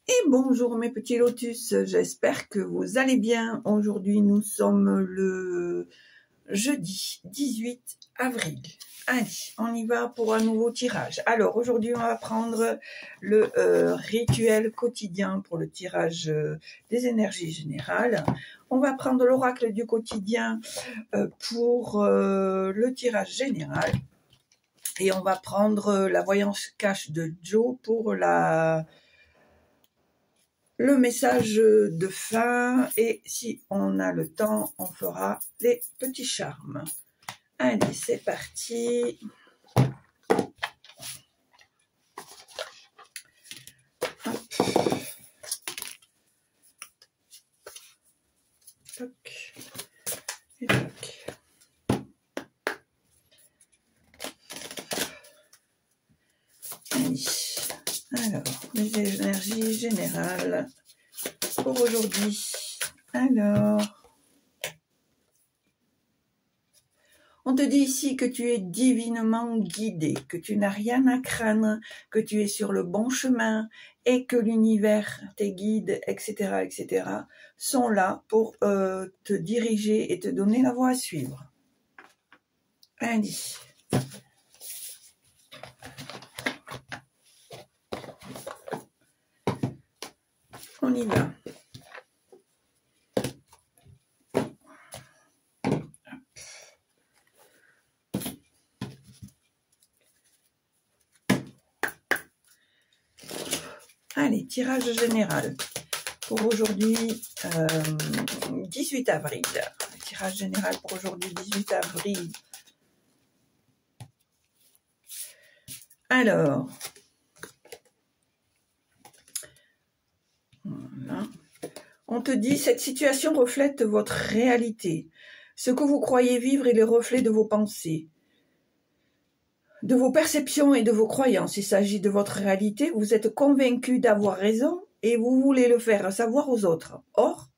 Et bonjour mes petits lotus, j'espère que vous allez bien. Aujourd'hui nous sommes le jeudi 18 avril. Allez, on y va pour un nouveau tirage. Alors aujourd'hui on va prendre le rituel quotidien pour le tirage des énergies générales. On va prendre l'oracle du quotidien pour le tirage général. Et on va prendre la voyance cash de Joe pour le message de fin, et si on a le temps, on fera les petits charmes. Allez, c'est parti. Hop. Toc. Et toc. Allez. Alors, les énergies générales pour aujourd'hui. Alors, on te dit ici que tu es divinement guidé, que tu n'as rien à craindre, que tu es sur le bon chemin et que l'univers, tes guides, etc., etc., sont là pour te diriger et te donner la voie à suivre. Allez. On y va. Allez, tirage général pour aujourd'hui, 18 avril. Tirage général pour aujourd'hui, 18 avril. Alors, voilà. On te dit, cette situation reflète votre réalité. Ce que vous croyez vivre est le reflet de vos pensées, de vos perceptions et de vos croyances. Il s'agit de votre réalité. Vous êtes convaincu d'avoir raison et vous voulez le faire savoir aux autres. Or,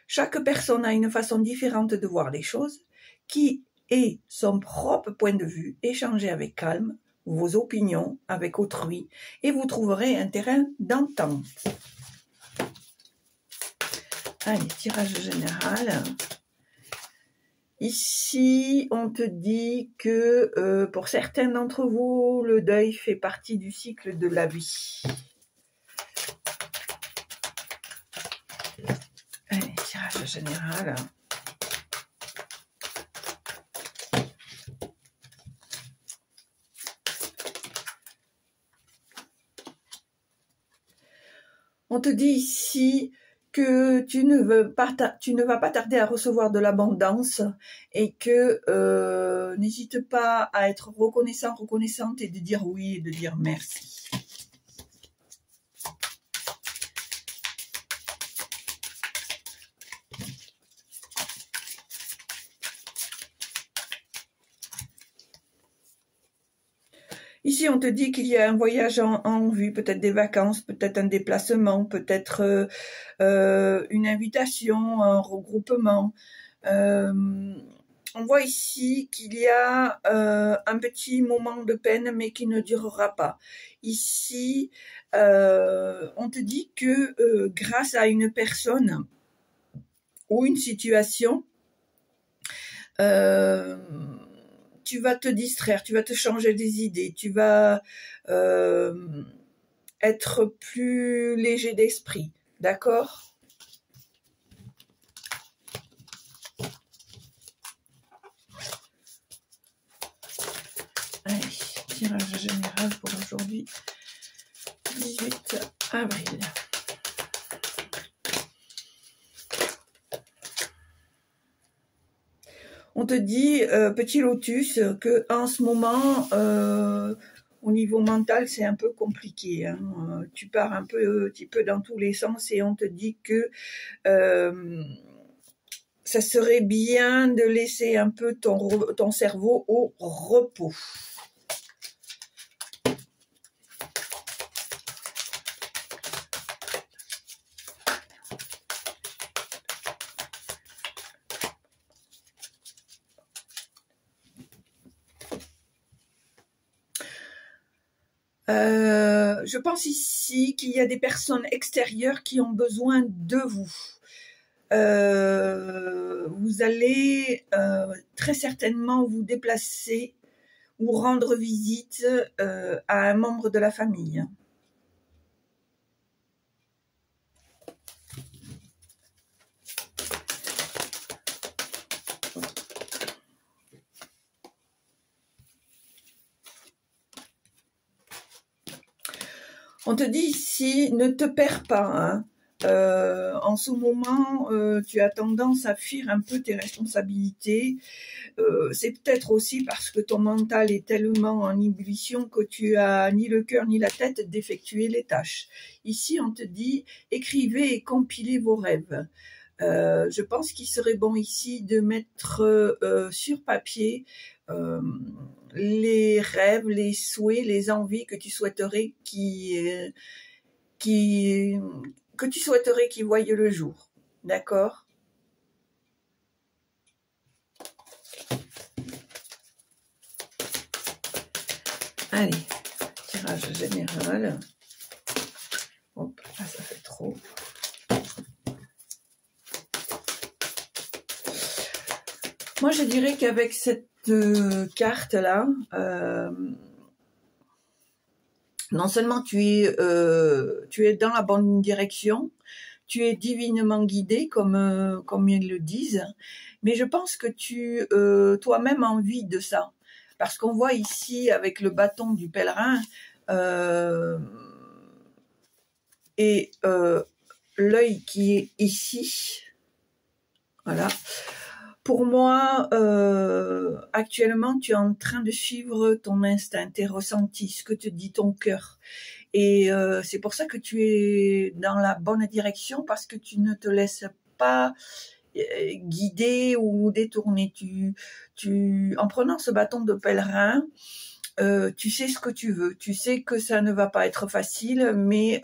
chaque personne a une façon différente de voir les choses, qui est son propre point de vue. Échangez avec calme vos opinions avec autrui et vous trouverez un terrain d'entente. Allez, tirage général. Ici, on te dit que pour certains d'entre vous, le deuil fait partie du cycle de la vie. Allez, tirage général. On te dit ici que tu ne vas pas tarder à recevoir de l'abondance et que n'hésite pas à être reconnaissant, reconnaissante et de dire oui et de dire merci. Ici, on te dit qu'il y a un voyage en vue, peut-être des vacances, peut-être un déplacement, peut-être une invitation, un regroupement. On voit ici qu'il y a un petit moment de peine, mais qui ne durera pas. Ici, on te dit que grâce à une personne ou une situation, tu vas te distraire, tu vas te changer des idées, tu vas être plus léger d'esprit, d'accord? Allez, tirage général pour aujourd'hui, 18 avril. On te dit, petit lotus, que en ce moment, au niveau mental, c'est un peu compliqué. Hein. Tu pars un petit peu dans tous les sens et on te dit que ça serait bien de laisser un peu ton cerveau au repos. Je pense ici qu'il y a des personnes extérieures qui ont besoin de vous. Vous allez très certainement vous déplacer ou rendre visite à un membre de la famille. On te dit ici, ne te perds pas, hein. En ce moment, tu as tendance à fuir un peu tes responsabilités. C'est peut-être aussi parce que ton mental est tellement en ébullition que tu as ni le cœur ni la tête d'effectuer les tâches. Ici, on te dit, écrivez et compilez vos rêves. Je pense qu'il serait bon ici de mettre sur papier les rêves, les souhaits, les envies que tu souhaiterais que tu souhaiterais qu'ils voient le jour. D'accord? Allez, tirage général. Hop, là ça fait trop. Moi je dirais qu'avec cette carte-là, non seulement tu es dans la bonne direction, tu es divinement guidé, comme ils le disent, mais je pense que tu toi-même envie de ça. Parce qu'on voit ici, avec le bâton du pèlerin, et l'œil qui est ici, voilà. Pour moi, actuellement, tu es en train de suivre ton instinct, tes ressentis, ce que te dit ton cœur. Et c'est pour ça que tu es dans la bonne direction, parce que tu ne te laisses pas guider ou détourner. En prenant ce bâton de pèlerin, tu sais ce que tu veux. Tu sais que ça ne va pas être facile, mais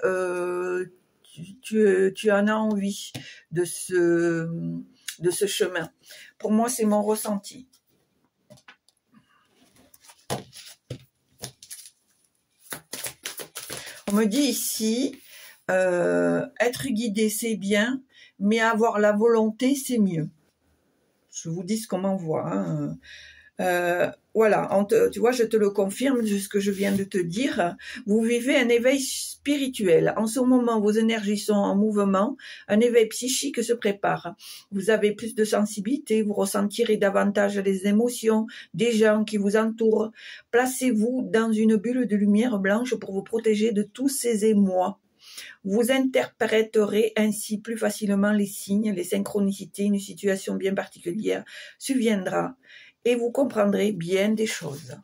tu en as envie de ce chemin. Pour moi, c'est mon ressenti. On me dit ici, être guidé, c'est bien, mais avoir la volonté, c'est mieux. Je vous dis ce qu'on m'envoie. Hein. Voilà, tu vois, je te le confirme, ce que je viens de te dire. Vous vivez un éveil spirituel. En ce moment, vos énergies sont en mouvement. Un éveil psychique se prépare. Vous avez plus de sensibilité. Vous ressentirez davantage les émotions des gens qui vous entourent. Placez-vous dans une bulle de lumière blanche pour vous protéger de tous ces émois. Vous interpréterez ainsi plus facilement les signes, les synchronicités. Une situation bien particulière surviendra. Et vous comprendrez bien des choses.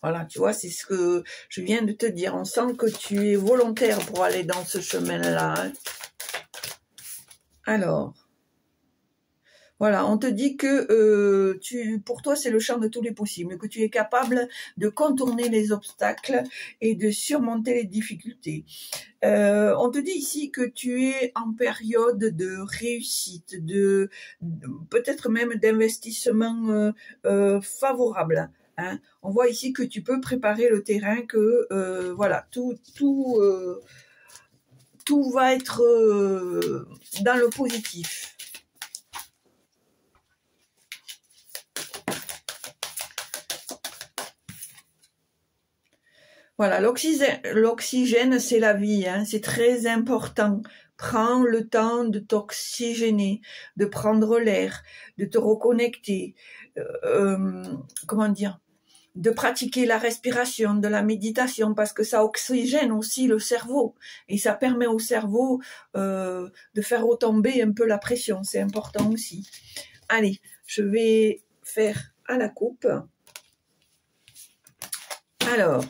Voilà, tu vois, c'est ce que je viens de te dire. On sent que tu es volontaire pour aller dans ce chemin-là. Hein. Alors, voilà, on te dit que pour toi, c'est le champ de tous les possibles, que tu es capable de contourner les obstacles et de surmonter les difficultés. On te dit ici que tu es en période de réussite, peut-être même d'investissement favorable. Hein. On voit ici que tu peux préparer le terrain, que voilà, tout va être dans le positif. Voilà, l'oxygène, c'est la vie, hein, c'est très important. Prends le temps de t'oxygéner, de prendre l'air, de te reconnecter, comment dire, de pratiquer la respiration, de la méditation, parce que ça oxygène aussi le cerveau et ça permet au cerveau de faire retomber un peu la pression, c'est important aussi. Allez, je vais faire à la coupe. Alors,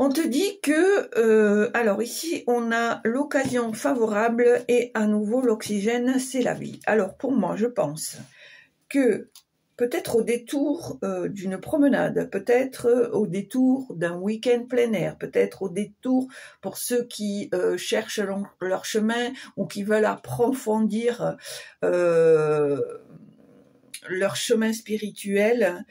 on te dit que, alors ici, on a l'occasion favorable et à nouveau l'oxygène, c'est la vie. Alors pour moi, je pense que peut-être au détour d'une promenade, peut-être au détour d'un week-end plein air, peut-être au détour pour ceux qui cherchent leur chemin ou qui veulent approfondir leur chemin spirituel,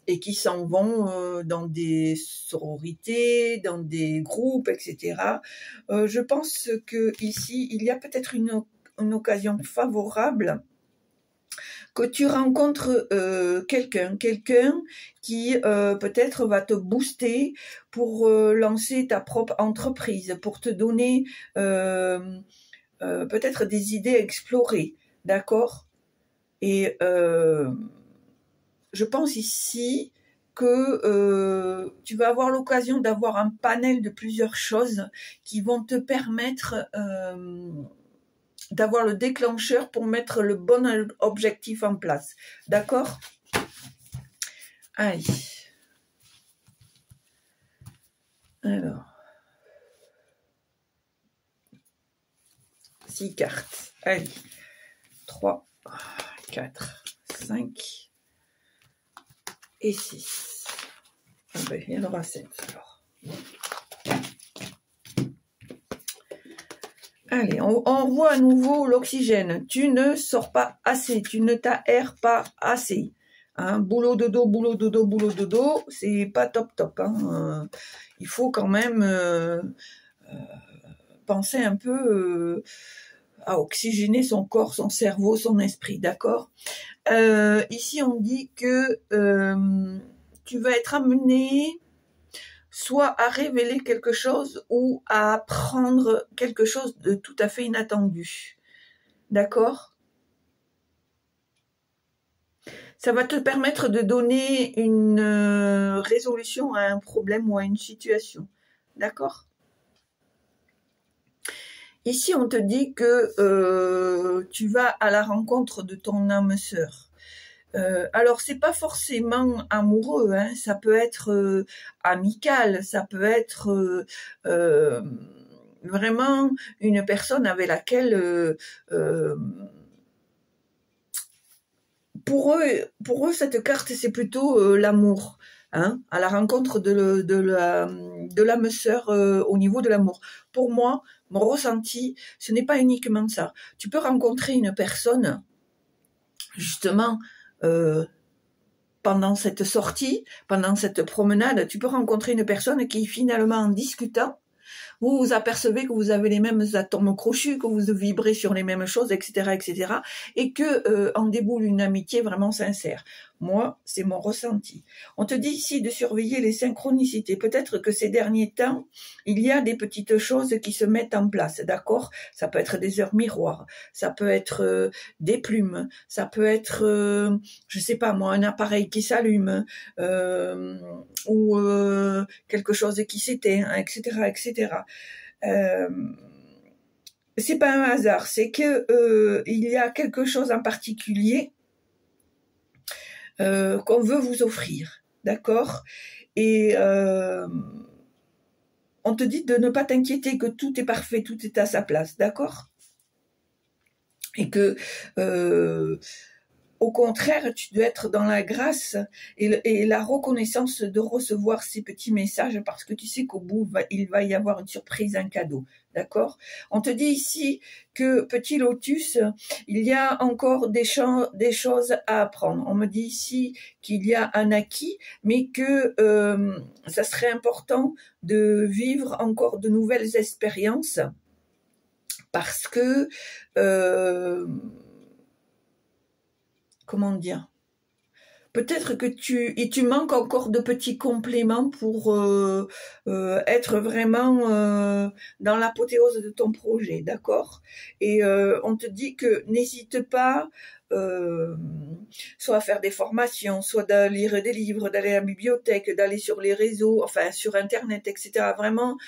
et qui s'en vont dans des sororités, dans des groupes, etc. Je pense que ici, il y a peut-être une occasion favorable que tu rencontres quelqu'un qui peut-être va te booster pour lancer ta propre entreprise, pour te donner peut-être des idées à explorer, d'accord? Et je pense ici que tu vas avoir l'occasion d'avoir un panel de plusieurs choses qui vont te permettre d'avoir le déclencheur pour mettre le bon objectif en place. D'accord? Allez. Alors. 6 cartes. Allez. 3, 4, 5 et 6. Ah ben, il y en aura 7 alors. Allez, on voit à nouveau l'oxygène. Tu ne sors pas assez, tu ne t'aères pas assez. Hein, boulot dodo, boulot dodo, boulot dodo, c'est pas top top. Hein. Il faut quand même penser un peu à oxygéner son corps, son cerveau, son esprit, d'accord? Ici, on dit que tu vas être amené soit à révéler quelque chose ou à apprendre quelque chose de tout à fait inattendu. D'accord? Ça va te permettre de donner une résolution à un problème ou à une situation. D'accord? Ici, on te dit que tu vas à la rencontre de ton âme sœur. Alors, c'est pas forcément amoureux, hein, ça peut être amical, ça peut être vraiment une personne avec laquelle pour eux, cette carte, c'est plutôt l'amour, hein, à la rencontre de l'âme sœur au niveau de l'amour. Pour moi, mon ressenti, ce n'est pas uniquement ça. Tu peux rencontrer une personne, justement, pendant cette sortie, pendant cette promenade, tu peux rencontrer une personne qui finalement, en discutant, vous vous apercevez que vous avez les mêmes atomes crochus, que vous vibrez sur les mêmes choses, etc., etc., et que en déboule une amitié vraiment sincère. Moi, c'est mon ressenti. On te dit ici de surveiller les synchronicités. Peut-être que ces derniers temps, il y a des petites choses qui se mettent en place, d'accord? Ça peut être des heures miroirs, ça peut être des plumes, ça peut être, je sais pas moi, un appareil qui s'allume, ou quelque chose qui s'éteint, etc., etc. C'est pas un hasard, c'est que il y a quelque chose en particulier qu'on veut vous offrir, d'accord? Et on te dit de ne pas t'inquiéter, que tout est parfait, tout est à sa place, d'accord? Et que au contraire, tu dois être dans la grâce et la reconnaissance de recevoir ces petits messages parce que tu sais qu'au bout, il va y avoir une surprise, un cadeau. D'accord? On te dit ici que, petit lotus, il y a encore des choses à apprendre. On me dit ici qu'il y a un acquis, mais que ça serait important de vivre encore de nouvelles expériences parce que... comment dire, peut-être que tu manques encore de petits compléments pour être vraiment dans l'apothéose de ton projet, d'accord? Et on te dit que n'hésite pas soit à faire des formations, soit à lire des livres, d'aller à la bibliothèque, d'aller sur les réseaux, enfin sur Internet, etc. Vraiment,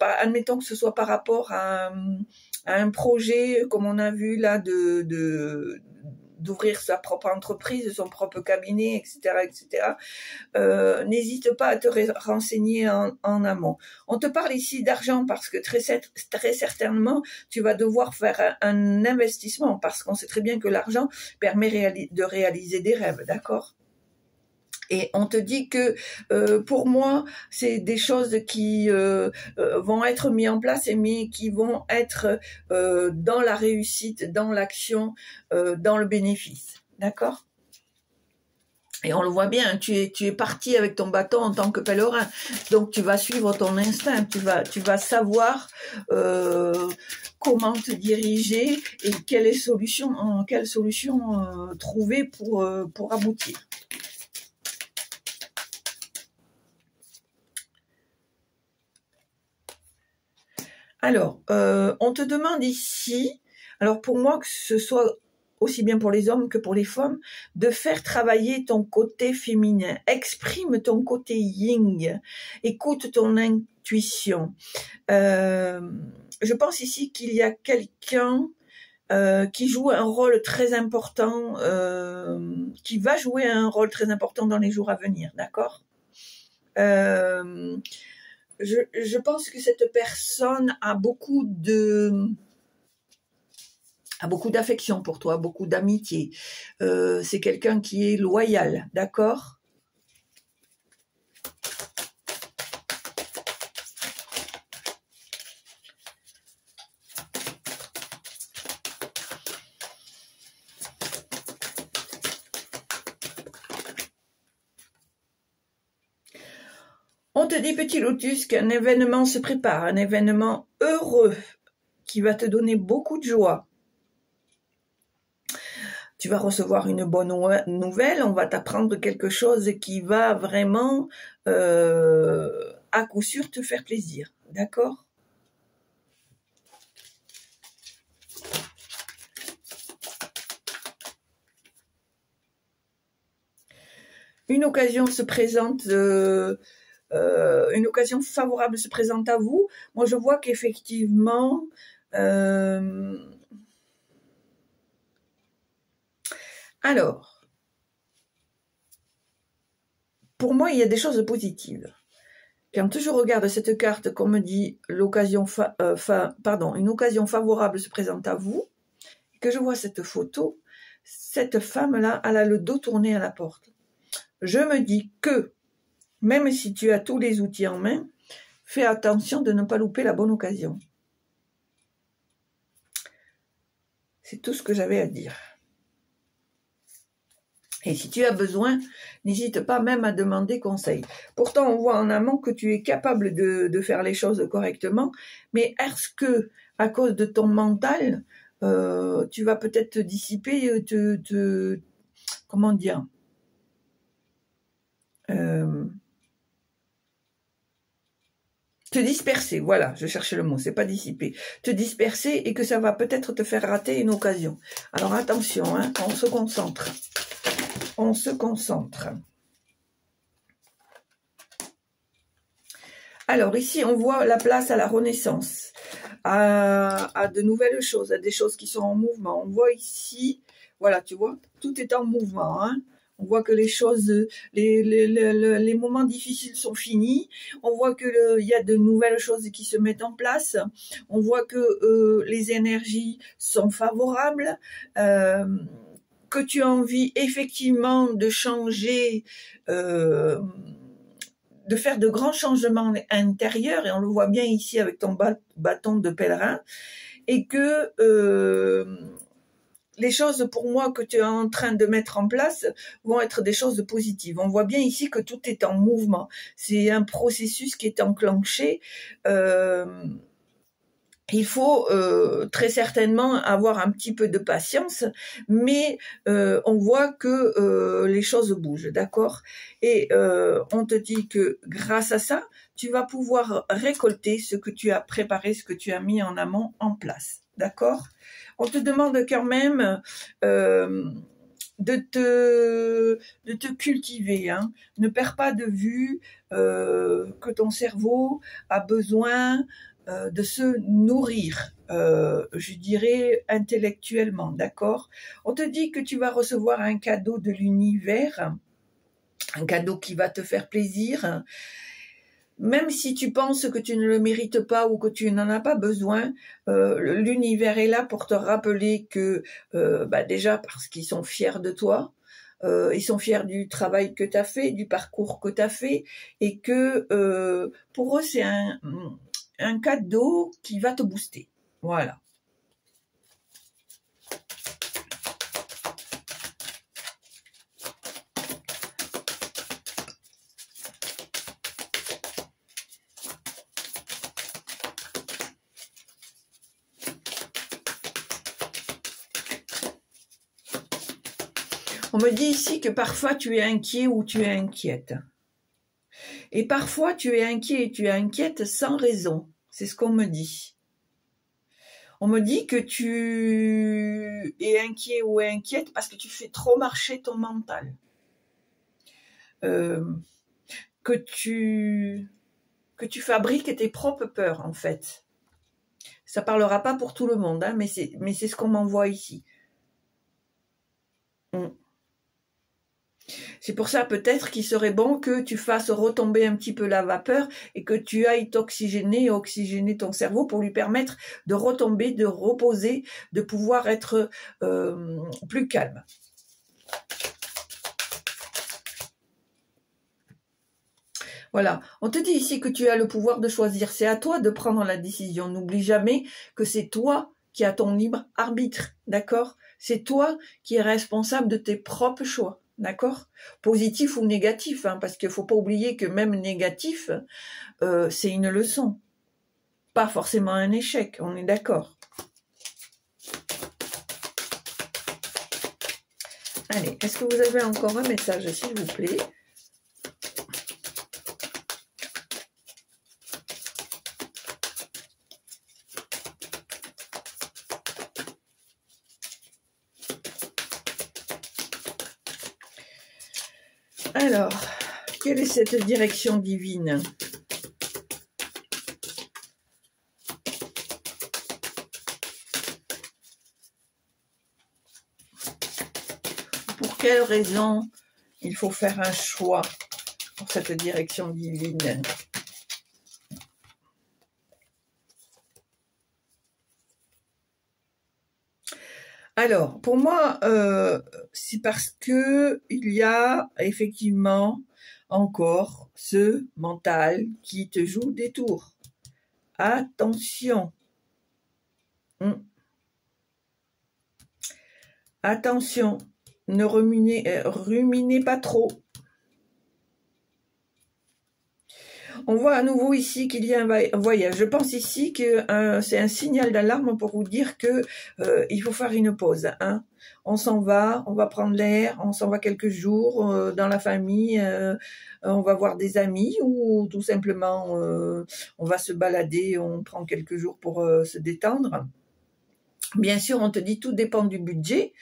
admettons que ce soit par rapport à un projet, comme on a vu là, d'ouvrir sa propre entreprise, son propre cabinet, etc., etc. N'hésite pas à te renseigner en amont. On te parle ici d'argent parce que très certainement, tu vas devoir faire un investissement parce qu'on sait très bien que l'argent permet de réaliser des rêves, d'accord ? Et on te dit que pour moi, c'est des choses qui vont être mises en place, mais qui vont être dans la réussite, dans l'action, dans le bénéfice. D'accord ? Et on le voit bien, tu es parti avec ton bâton en tant que pèlerin. Donc tu vas suivre ton instinct, tu vas savoir comment te diriger et quelle solution trouver pour aboutir. Alors, on te demande ici, alors pour moi que ce soit aussi bien pour les hommes que pour les femmes, de faire travailler ton côté féminin. Exprime ton côté yin. Écoute ton intuition. Je pense ici qu'il y a quelqu'un qui joue un rôle très important, qui va jouer un rôle très important dans les jours à venir, d'accord ? Je pense que cette personne a beaucoup d'affection pour toi, beaucoup d'amitié. C'est quelqu'un qui est loyal, d'accord ? On te dit, petit lotus, qu'un événement se prépare, un événement heureux qui va te donner beaucoup de joie. Tu vas recevoir une bonne nouvelle, on va t'apprendre quelque chose qui va vraiment, à coup sûr, te faire plaisir. D'accord ? Une occasion se présente, une occasion favorable se présente à vous. Moi, je vois qu'effectivement, alors, pour moi, il y a des choses positives. Quand je regarde cette carte, comme me dit une occasion favorable se présente à vous, et que je vois cette photo, cette femme-là, elle a le dos tourné à la porte. Je me dis que, même si tu as tous les outils en main, fais attention de ne pas louper la bonne occasion. C'est tout ce que j'avais à dire. Et si tu as besoin, n'hésite pas même à demander conseil. Pourtant, on voit en amont que tu es capable de faire les choses correctement, mais est-ce que, à cause de ton mental, tu vas peut-être te dissiper, comment dire, te disperser, voilà, je cherchais le mot, c'est pas dissiper, te disperser et que ça va peut-être te faire rater une occasion. Alors attention, hein, on se concentre. On se concentre. Alors ici, on voit la place à la renaissance, à de nouvelles choses, à des choses qui sont en mouvement. On voit ici, voilà, tu vois, tout est en mouvement, hein. On voit que les choses, les moments difficiles sont finis. On voit que il y a de nouvelles choses qui se mettent en place. On voit que les énergies sont favorables. Que tu as envie effectivement de changer, de faire de grands changements intérieurs, et on le voit bien ici avec ton bâton de pèlerin, et que les choses pour moi que tu es en train de mettre en place vont être des choses positives. On voit bien ici que tout est en mouvement. C'est un processus qui est enclenché. Il faut très certainement avoir un petit peu de patience, mais on voit que les choses bougent, d'accord ? Et on te dit que grâce à ça, tu vas pouvoir récolter ce que tu as préparé, ce que tu as mis en amont en place, d'accord ? On te demande quand même de te cultiver, hein. Ne perds pas de vue que ton cerveau a besoin de se nourrir, je dirais intellectuellement, d'accord ? On te dit que tu vas recevoir un cadeau de l'univers, un cadeau qui va te faire plaisir, même si tu penses que tu ne le mérites pas ou que tu n'en as pas besoin, l'univers est là pour te rappeler que, déjà parce qu'ils sont fiers de toi, ils sont fiers du travail que tu as fait, du parcours que tu as fait, et que pour eux c'est un cadeau qui va te booster. Voilà. On me dit ici que parfois tu es inquiet ou tu es inquiète. Et parfois tu es inquiet et tu es inquiète sans raison. C'est ce qu'on me dit. On me dit que tu es inquiet ou inquiète parce que tu fais trop marcher ton mental. Que tu fabriques tes propres peurs, en fait. Ça parlera pas pour tout le monde, hein, mais c'est ce qu'on m'envoie ici. C'est pour ça peut-être qu'il serait bon que tu fasses retomber un petit peu la vapeur et que tu ailles t'oxygéner et oxygéner ton cerveau pour lui permettre de retomber, de reposer, de pouvoir être plus calme. Voilà, on te dit ici que tu as le pouvoir de choisir. C'est à toi de prendre la décision. N'oublie jamais que c'est toi qui as ton libre arbitre, d'accord? C'est toi qui es responsable de tes propres choix, d'accord? Positif ou négatif, hein, parce qu'il ne faut pas oublier que même négatif, c'est une leçon. Pas forcément un échec, on est d'accord. Allez, est-ce que vous avez encore un message, s'il vous plaît ? Alors, quelle est cette direction divine? Pour quelle raison il faut faire un choix pour cette direction divine? Alors, pour moi, c'est parce que il y a effectivement encore ce mental qui te joue des tours. Attention. Attention, ne ruminez pas trop. On voit à nouveau ici qu'il y a un voyage. Je pense ici que c'est un signal d'alarme pour vous dire que il faut faire une pause. Hein. On s'en va, on va prendre l'air, on s'en va quelques jours dans la famille, on va voir des amis ou tout simplement on va se balader, on prend quelques jours pour se détendre. Bien sûr, on te dit tout dépend du budget.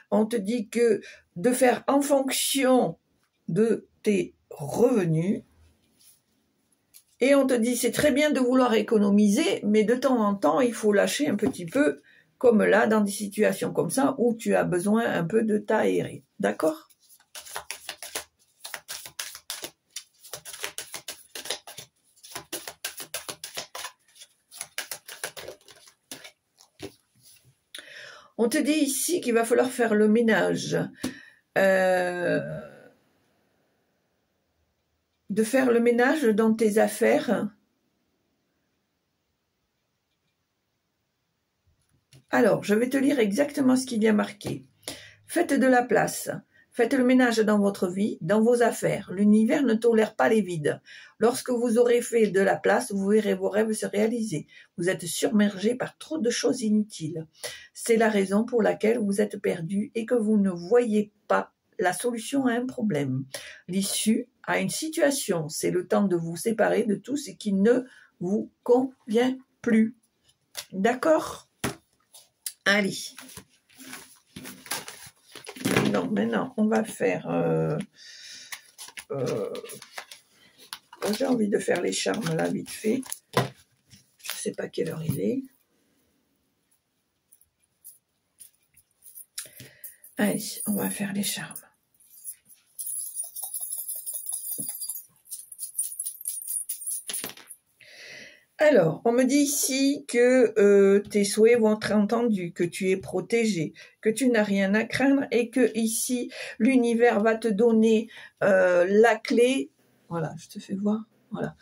On te dit que de faire en fonction de tes revenus. Et on te dit, c'est très bien de vouloir économiser, mais de temps en temps, il faut lâcher un petit peu, comme là, dans des situations comme ça, où tu as besoin un peu de t'aérer. D'accord ? On te dit ici qu'il va falloir faire le ménage. De faire le ménage dans tes affaires. Alors, je vais te lire exactement ce qu'il y a marqué. Faites de la place. Faites le ménage dans votre vie, dans vos affaires. L'univers ne tolère pas les vides. Lorsque vous aurez fait de la place, vous verrez vos rêves se réaliser. Vous êtes submergé par trop de choses inutiles. C'est la raison pour laquelle vous êtes perdu et que vous ne voyez pas la solution à un problème. L'issue à une situation, c'est le temps de vous séparer de tout ce qui ne vous convient plus. D'accord ? Allez. Non, maintenant, on va faire... j'ai envie de faire les charmes, là, vite fait. Je ne sais pas quelle heure il est. Allez, on va faire les charmes. Alors, on me dit ici que tes souhaits vont être entendus, que tu es protégé, que tu n'as rien à craindre et que ici, l'univers va te donner la clé. Voilà, je te fais voir. Voilà.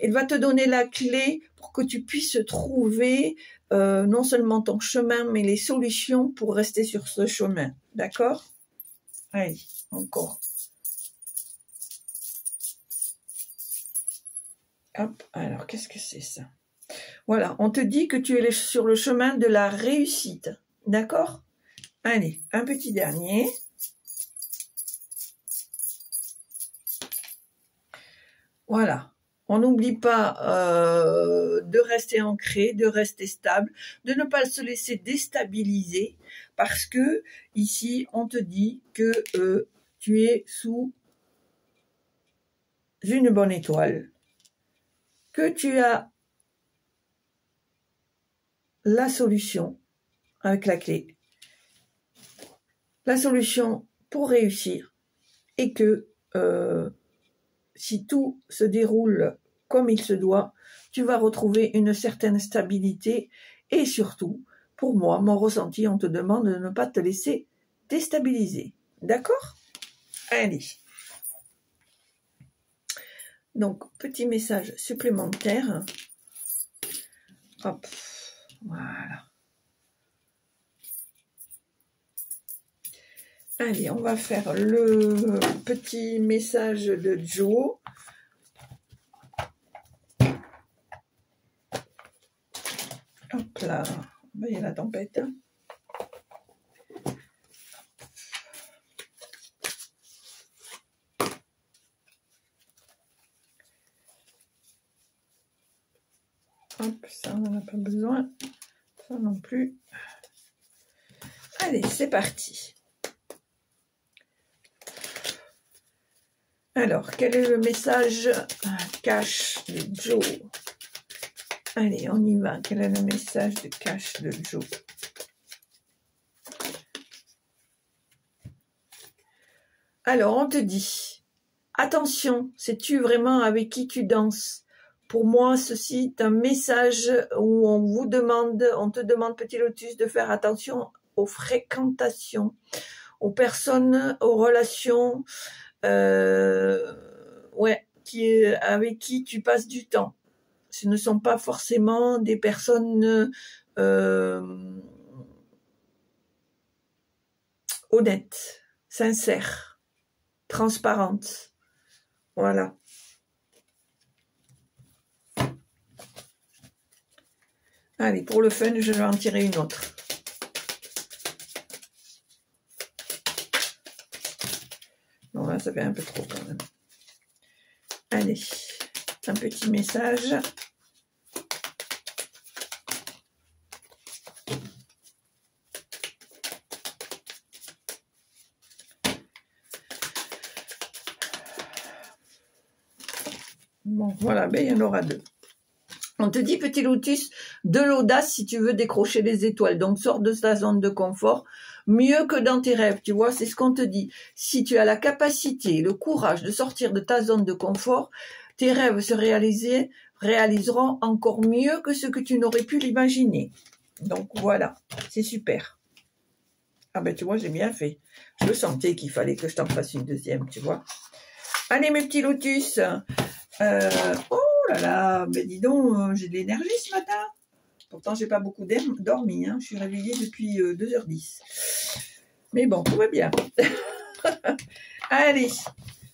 Il va te donner la clé pour que tu puisses trouver non seulement ton chemin, mais les solutions pour rester sur ce chemin. D'accord ? Allez, encore. Hop, alors, qu'est-ce que c'est ça? Voilà, on te dit que tu es sur le chemin de la réussite. D'accord? Allez, un petit dernier. Voilà. On n'oublie pas de rester ancré, de rester stable, de ne pas se laisser déstabiliser, parce que ici, on te dit que tu es sous une bonne étoile, que tu as la solution avec la clé, la solution pour réussir, et que si tout se déroule comme il se doit, tu vas retrouver une certaine stabilité et surtout, pour moi, mon ressenti, on te demande de ne pas te laisser déstabiliser. D'accord? Allez. Donc, petit message supplémentaire. Hop, voilà. Allez, on va faire le petit message de Joe. Hop là, il y a la tempête. Hop, ça on n'en a pas besoin. Ça non plus. Allez, c'est parti. Alors, quel est le message cash de Joe? Allez, on y va. Quel est le message de cash de Joe? Alors, on te dit, attention, sais-tu vraiment avec qui tu danses? Pour moi, ceci est un message où on te demande, petit lotus, de faire attention aux fréquentations, aux personnes, aux relations, avec qui tu passes du temps. Ce ne sont pas forcément des personnes honnêtes, sincères, transparentes. Voilà. Allez, pour le fun, je vais en tirer une autre. Bon, là, ça fait un peu trop quand même. Allez, un petit message. Bon, voilà, ben, il y en aura deux. On te dit, petit lotus, de l'audace si tu veux décrocher les étoiles. Donc, sors de ta zone de confort, mieux que dans tes rêves, tu vois, c'est ce qu'on te dit. Si tu as la capacité, le courage de sortir de ta zone de confort, tes rêves se réaliseront encore mieux que ce que tu n'aurais pu l'imaginer. Donc, voilà, c'est super. Ah ben, tu vois, j'ai bien fait. Je sentais qu'il fallait que je t'en fasse une deuxième, tu vois. Allez, mes petits lotus. Oh là là, ben dis donc, j'ai de l'énergie ce matin. Pourtant, j'ai pas beaucoup dormi. Hein. Je suis réveillée depuis 2h10. Mais bon, tout va bien. Allez,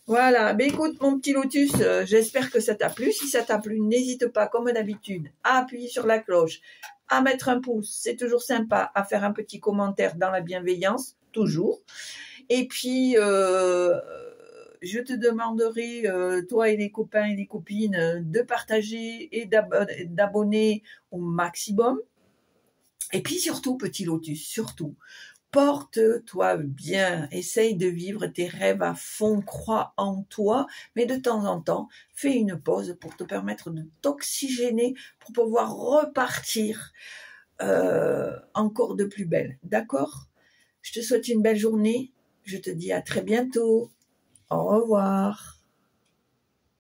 voilà. Ben écoute, mon petit lotus, j'espère que ça t'a plu. Si ça t'a plu, n'hésite pas, comme d'habitude, à appuyer sur la cloche, à mettre un pouce. C'est toujours sympa, à faire un petit commentaire dans la bienveillance, toujours. Et puis... je te demanderai, toi et les copains et les copines, de partager et d'abonner au maximum. Et puis surtout, petit lotus, surtout, porte-toi bien. Essaye de vivre tes rêves à fond, crois en toi, mais de temps en temps, fais une pause pour te permettre de t'oxygéner, pour pouvoir repartir encore de plus belle. D'accord? Je te souhaite une belle journée. Je te dis à très bientôt. Au revoir.